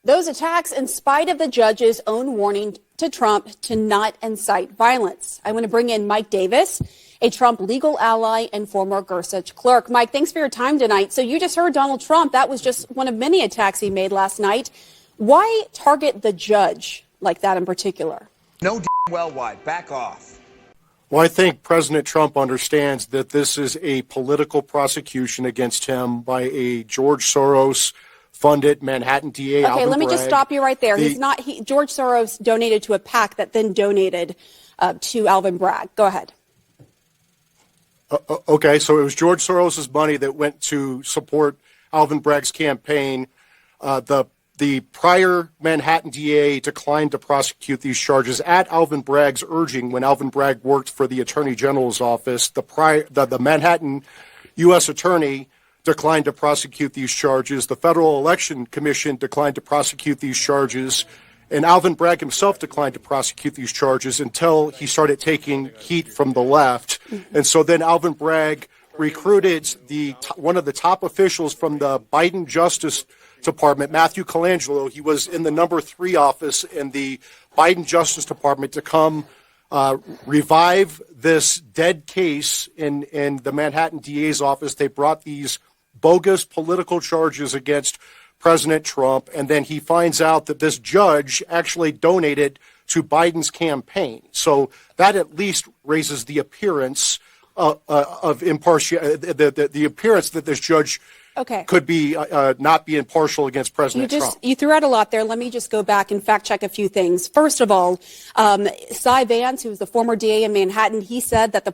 Those attacks in spite of the judge's own warning to Trump to not incite violence. I want to bring in Mike Davis, a Trump legal ally and former Gorsuch clerk. Mike, thanks for your time tonight. So you just heard Donald Trump. That was just one of many attacks he made last night. Why target the judge like that in particular? No well why. Back off. Well, I think President Trump understands that this is a political prosecution against him by a George Soros funded Manhattan DA. Okay, let me just stop you right there. George Soros donated to a PAC that then donated to Alvin Bragg. Go ahead. Okay, so it was George Soros' money that went to support Alvin Bragg's campaign. The prior Manhattan DA declined to prosecute these charges at Alvin Bragg's urging when Alvin Bragg worked for the Attorney General's office. The Manhattan U.S. Attorney declined to prosecute these charges. The Federal Election Commission declined to prosecute these charges. And Alvin Bragg himself declined to prosecute these charges until he started taking heat from the left. And so then Alvin Bragg recruited one of the top officials from the Biden Justice Department, Matthew Colangelo. He was in the number 3 office in the Biden Justice Department to come revive this dead case in the Manhattan DA's office. They brought these bogus political charges against President Trump, and then he finds out that this judge actually donated to Biden's campaign. So that at least raises the appearance of impartiality, the appearance that this judge could be not be impartial against President Trump. You threw out a lot there. Let me just go back and fact check a few things. First of all, Cy Vance, who's the former DA in Manhattan, he said that the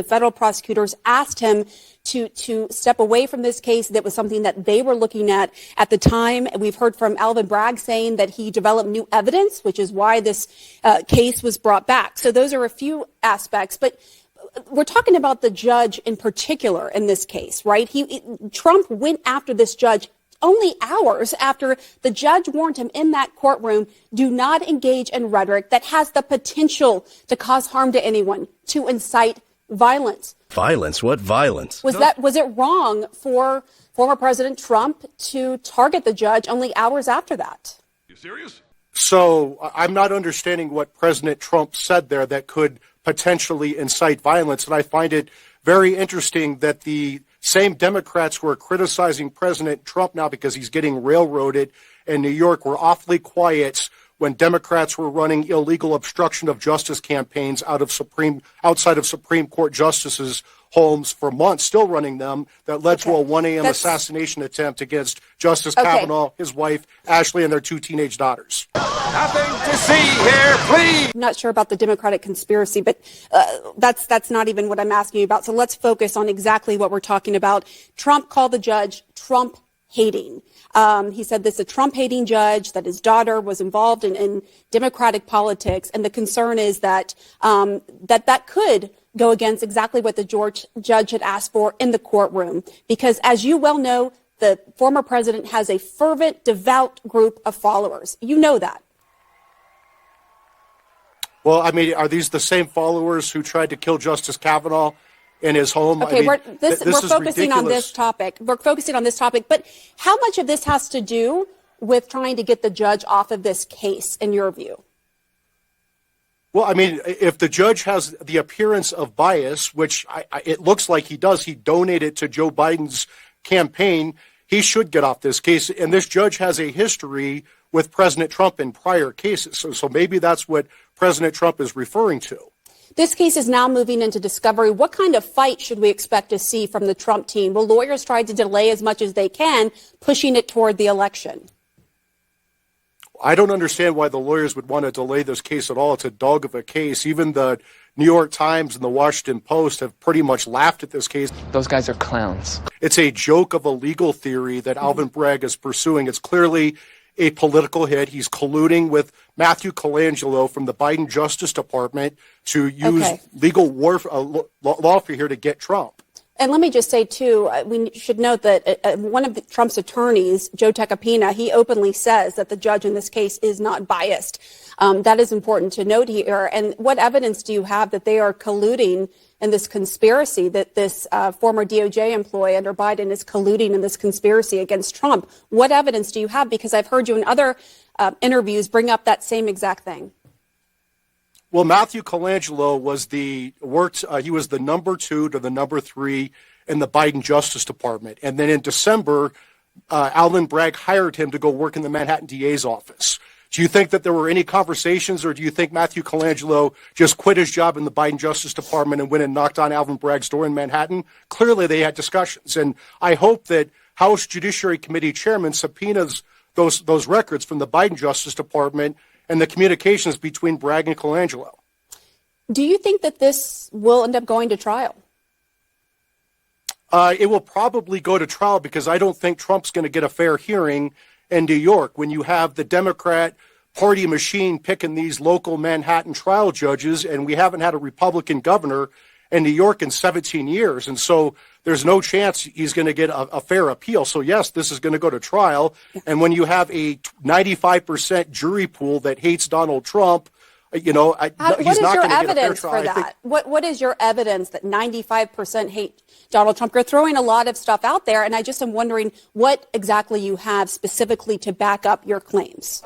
federal prosecutors asked him to step away from this case. That was something that they were looking at the time. We've heard from Alvin Bragg saying that he developed new evidence, which is why this case was brought back. So those are a few aspects. But we're talking about the judge in particular in this case, right? Trump went after this judge only hours after the judge warned him in that courtroom, do not engage in rhetoric that has the potential to cause harm to anyone, to incite violence. Violence? What violence? Was it wrong for former President Trump to target the judge only hours after that? You serious? So I'm not understanding what President Trump said there that could potentially incite violence. And I find it very interesting that the same Democrats who are criticizing President Trump now because he's getting railroaded in New York were awfully quiet when Democrats were running illegal obstruction of justice campaigns outside of Supreme Court justices' homes for months, still running them, that led to a 1 a.m. assassination attempt against Justice Kavanaugh, his wife, Ashley, and their 2 teenage daughters. Nothing to see here, please. I'm not sure about the Democratic conspiracy, but that's not even what I'm asking you about. So let's focus on exactly what we're talking about. Trump called the judge Trump-hating. He said this is a Trump-hating judge, that his daughter was involved in Democratic politics, and the concern is that that could go against exactly what the judge had asked for in the courtroom. Because as you well know, the former president has a fervent, devout group of followers. You know that. Well, I mean, are these the same followers who tried to kill Justice Kavanaugh in his home? Okay, I mean, we're focusing on this topic. We're focusing on this topic. But how much of this has to do with trying to get the judge off of this case, in your view? Well, I mean, if the judge has the appearance of bias, which it looks like he does, he donated to Joe Biden's campaign, he should get off this case. And this judge has a history with President Trump in prior cases. So maybe that's what President Trump is referring to. This case is now moving into discovery. What kind of fight should we expect to see from the Trump team? Will lawyers try to delay as much as they can, pushing it toward the election? I don't understand why the lawyers would want to delay this case at all. It's a dog of a case. Even the New York Times and the Washington Post have pretty much laughed at this case. Those guys are clowns. It's a joke of a legal theory that Alvin Bragg is pursuing. It's clearly a political hit. He's colluding with Matthew Colangelo from the Biden Justice Department to use legal lawfare here to get Trump. And let me just say, too, we should note that one of Trump's attorneys, Joe Tacopina, he openly says that the judge in this case is not biased. That is important to note here. And what evidence do you have that they are colluding in this conspiracy, that this former DOJ employee under Biden is colluding in this conspiracy against Trump? What evidence do you have? Because I've heard you in other interviews bring up that same exact thing. Well, Matthew Colangelo he was the number 2 to the number 3 in the Biden Justice Department. And then in December, Alvin Bragg hired him to go work in the Manhattan DA's office. Do you think that there were any conversations, or do you think Matthew Colangelo just quit his job in the Biden Justice Department and went and knocked on Alvin Bragg's door in Manhattan? Clearly, they had discussions. And I hope that House Judiciary Committee Chairman subpoenas those records from the Biden Justice Department and the communications between Bragg and Colangelo. Do you think that this will end up going to trial? It will probably go to trial because I don't think Trump's going to get a fair hearing in New York when you have the Democrat party machine picking these local Manhattan trial judges, and we haven't had a Republican governor in New York in 17 years. And so there's no chance he's going to get a fair appeal. So, yes, this is going to go to trial. And when you have a 95% jury pool that hates Donald Trump, he's not going to get a fair trial. For that? What is your evidence that 95% hate Donald Trump? You're throwing a lot of stuff out there, and I just am wondering what exactly you have specifically to back up your claims.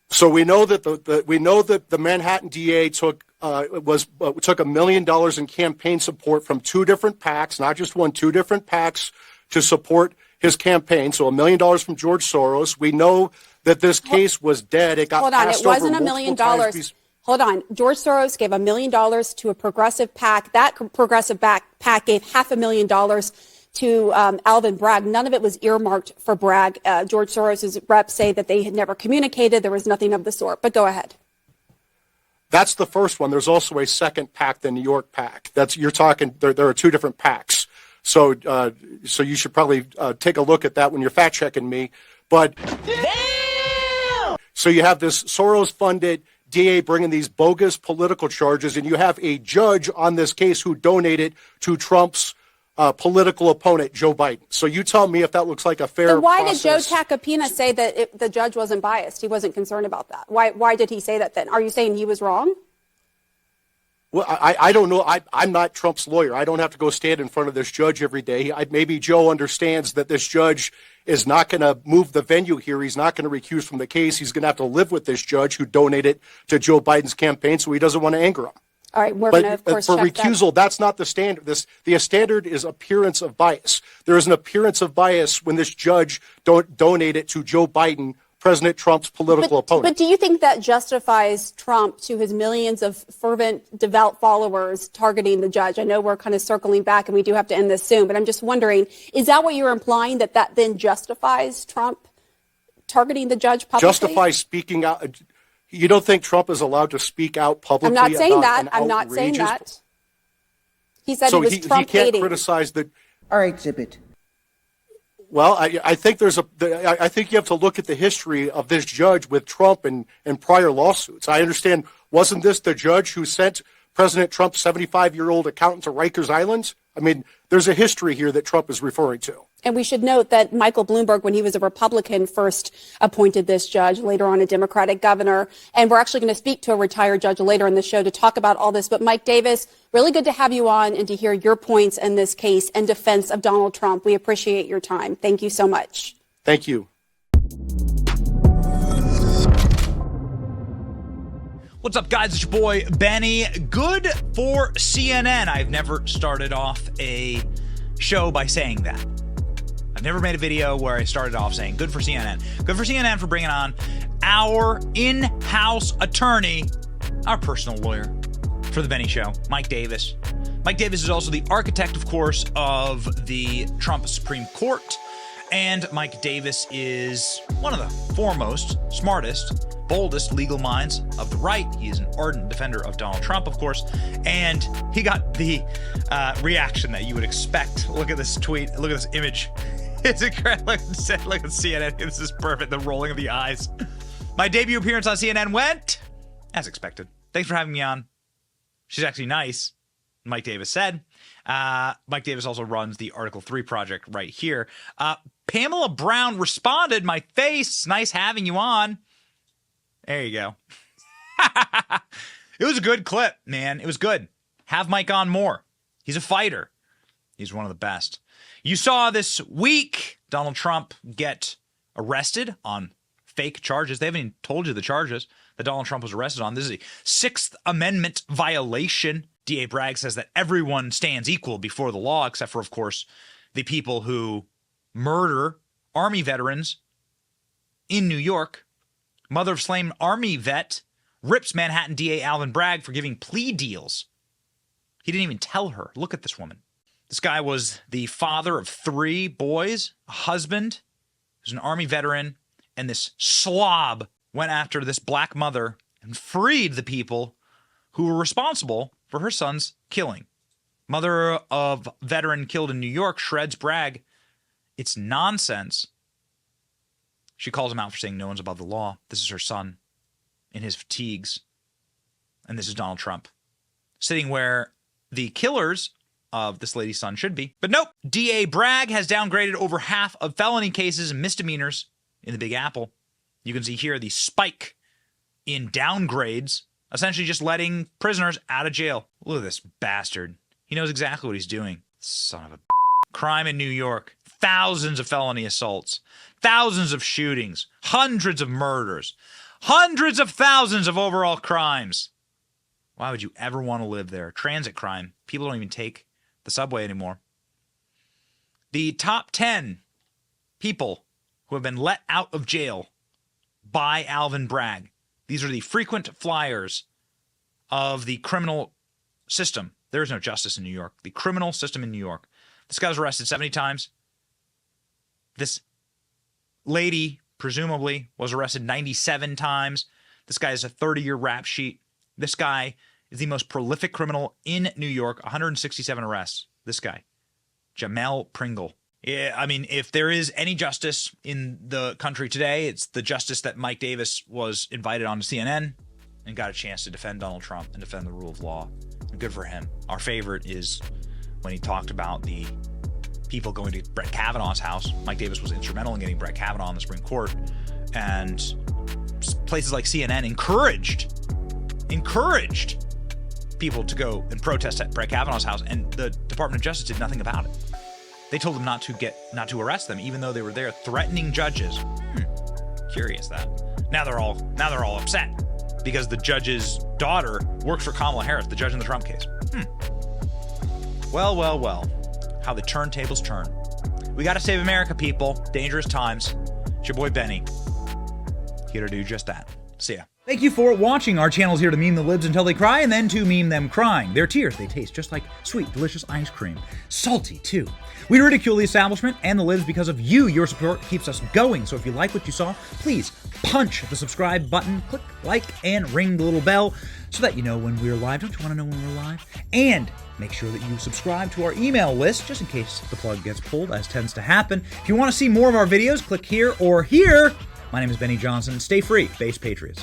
So we know that the Manhattan DA took $1 million in campaign support from 2 different PACs, not just one, 2 different PACs to support his campaign. So $1 million from George Soros. We know that this case was dead. It got passed over it wasn't $1 million. Hold on. George Soros gave $1 million to a progressive PAC. That progressive PAC gave $500,000 to Alvin Bragg. None of it was earmarked for Bragg. George Soros' reps say that they had never communicated. There was nothing of the sort. But go ahead. That's the first one. There's also a second PAC, the New York PAC. You're talking. There are 2 different PACs. So you should probably take a look at that when you're fact checking me. But so you have this Soros-funded DA bringing these bogus political charges, and you have a judge on this case who donated to Trump's political opponent, Joe Biden. So you tell me if that looks like a fair process. Did Joe Tacopina say that the judge wasn't biased? He wasn't concerned about that. Why did he say that then? Are you saying he was wrong? Well, I don't know. I'm not Trump's lawyer. I don't have to go stand in front of this judge every day. Maybe Joe understands that this judge is not going to move the venue here. He's not going to recuse from the case. He's going to have to live with this judge who donated to Joe Biden's campaign, so he doesn't want to anger him. All right, we're going to, of course, for check recusal, that's not the standard. The standard is appearance of bias. There is an appearance of bias when this judge donated to Joe Biden, President Trump's political opponent. But do you think that justifies Trump to his millions of fervent, devout followers targeting the judge? I know we're kind of circling back and we do have to end this soon, but I'm just wondering, is that what you're implying, that then justifies Trump targeting the judge publicly? Justifies speaking out. You don't think Trump is allowed to speak out publicly? I'm not saying that. I'm not saying that. He said he was Trump hating. He can't criticize the. Our exhibit. Well, I think I think you have to look at the history of this judge with Trump and prior lawsuits. I understand. Wasn't this the judge who sent President Trump's 75-year-old accountant to Rikers Island? I mean, there's a history here that Trump is referring to. And we should note that Michael Bloomberg, when he was a Republican, first appointed this judge, later on a Democratic governor. And we're actually going to speak to a retired judge later in the show to talk about all this. But Mike Davis, really good to have you on and to hear your points in this case in defense of Donald Trump. We appreciate your time. Thank you so much. Thank you. What's up, guys? It's your boy, Benny. Good for CNN. I've never started off a show by saying that. I've never made a video where I started off saying good for CNN. Good for CNN for bringing on our in-house attorney, our personal lawyer for the Benny Show, Mike Davis. Mike Davis is also the architect, of course, of the Trump Supreme Court. And Mike Davis is one of the foremost, smartest, boldest legal minds of the right. He is an ardent defender of Donald Trump, of course. And he got the reaction that you would expect. Look at this tweet. Look at this image. It's incredible. Look at CNN. This is perfect. The rolling of the eyes. My debut appearance on CNN went as expected. Thanks for having me on. She's actually nice. Mike Davis said. Mike Davis also runs the Article 3 project right here. Pamela Brown responded, "My face, nice having you on." There you go. It was a good clip, man. It was good. Have Mike on more. He's a fighter. He's one of the best. You saw this week Donald Trump get arrested on fake charges. They haven't even told you the charges that Donald Trump was arrested on. This is a Sixth Amendment violation. DA Bragg says that everyone stands equal before the law, except for, of course, the people who murder Army veterans in New York. Mother of slain Army vet rips Manhattan DA Alvin Bragg for giving plea deals. He didn't even tell her. Look at this woman. This guy was the father of 3 boys, a husband, who's an Army veteran, and this slob went after this black mother and freed the people who were responsible for her son's killing. Mother of veteran killed in New York shreds Bragg. It's nonsense. She calls him out for saying no one's above the law. This is her son in his fatigues. And this is Donald Trump sitting where the killers of this lady's son should be. But nope, DA Bragg has downgraded over half of felony cases and misdemeanors in the Big Apple. You can see here the spike in downgrades, essentially just letting prisoners out of jail. Look at this bastard. He knows exactly what he's doing. Son of a crime in New York. Thousands of felony assaults, thousands of shootings, hundreds of murders, hundreds of thousands of overall crimes. Why would you ever want to live there? Transit crime. People don't even take the subway anymore. The top 10 people who have been let out of jail by Alvin Bragg. These are the frequent flyers of the criminal system. There is no justice in New York. The criminal system in New York. This guy was arrested 70 times. This lady, presumably, was arrested 97 times. This guy has a 30-year rap sheet. This guy is the most prolific criminal in New York. 167 arrests. This guy, Jamel Pringle. Yeah, I mean, if there is any justice in the country today, it's the justice that Mike Davis was invited on to CNN and got a chance to defend Donald Trump and defend the rule of law. And good for him. Our favorite is when he talked about the people going to Brett Kavanaugh's house. Mike Davis was instrumental in getting Brett Kavanaugh on the Supreme Court. And places like CNN encouraged people to go and protest at Brett Kavanaugh's house, and the Department of Justice did nothing about it. They told them not to arrest them, even though they were there threatening judges. Curious that. Now they're all upset because the judge's daughter works for Kamala Harris, the judge in the Trump case. Well. How the turntables turn. We got to save America, people. Dangerous times. It's your boy Benny. Here to do just that. See ya. Thank you for watching. Our channel is here to meme the libs until they cry and then to meme them crying. Their tears, they taste just like sweet, delicious ice cream. Salty, too. We ridicule the establishment and the libs because of you. Your support keeps us going. So if you like what you saw, please punch the subscribe button, click like, and ring the little bell so that you know when we're live. Don't you want to know when we're live? And make sure that you subscribe to our email list just in case the plug gets pulled, as tends to happen. If you want to see more of our videos, click here or here. My name is Benny Johnson. Stay free. Base Patriots.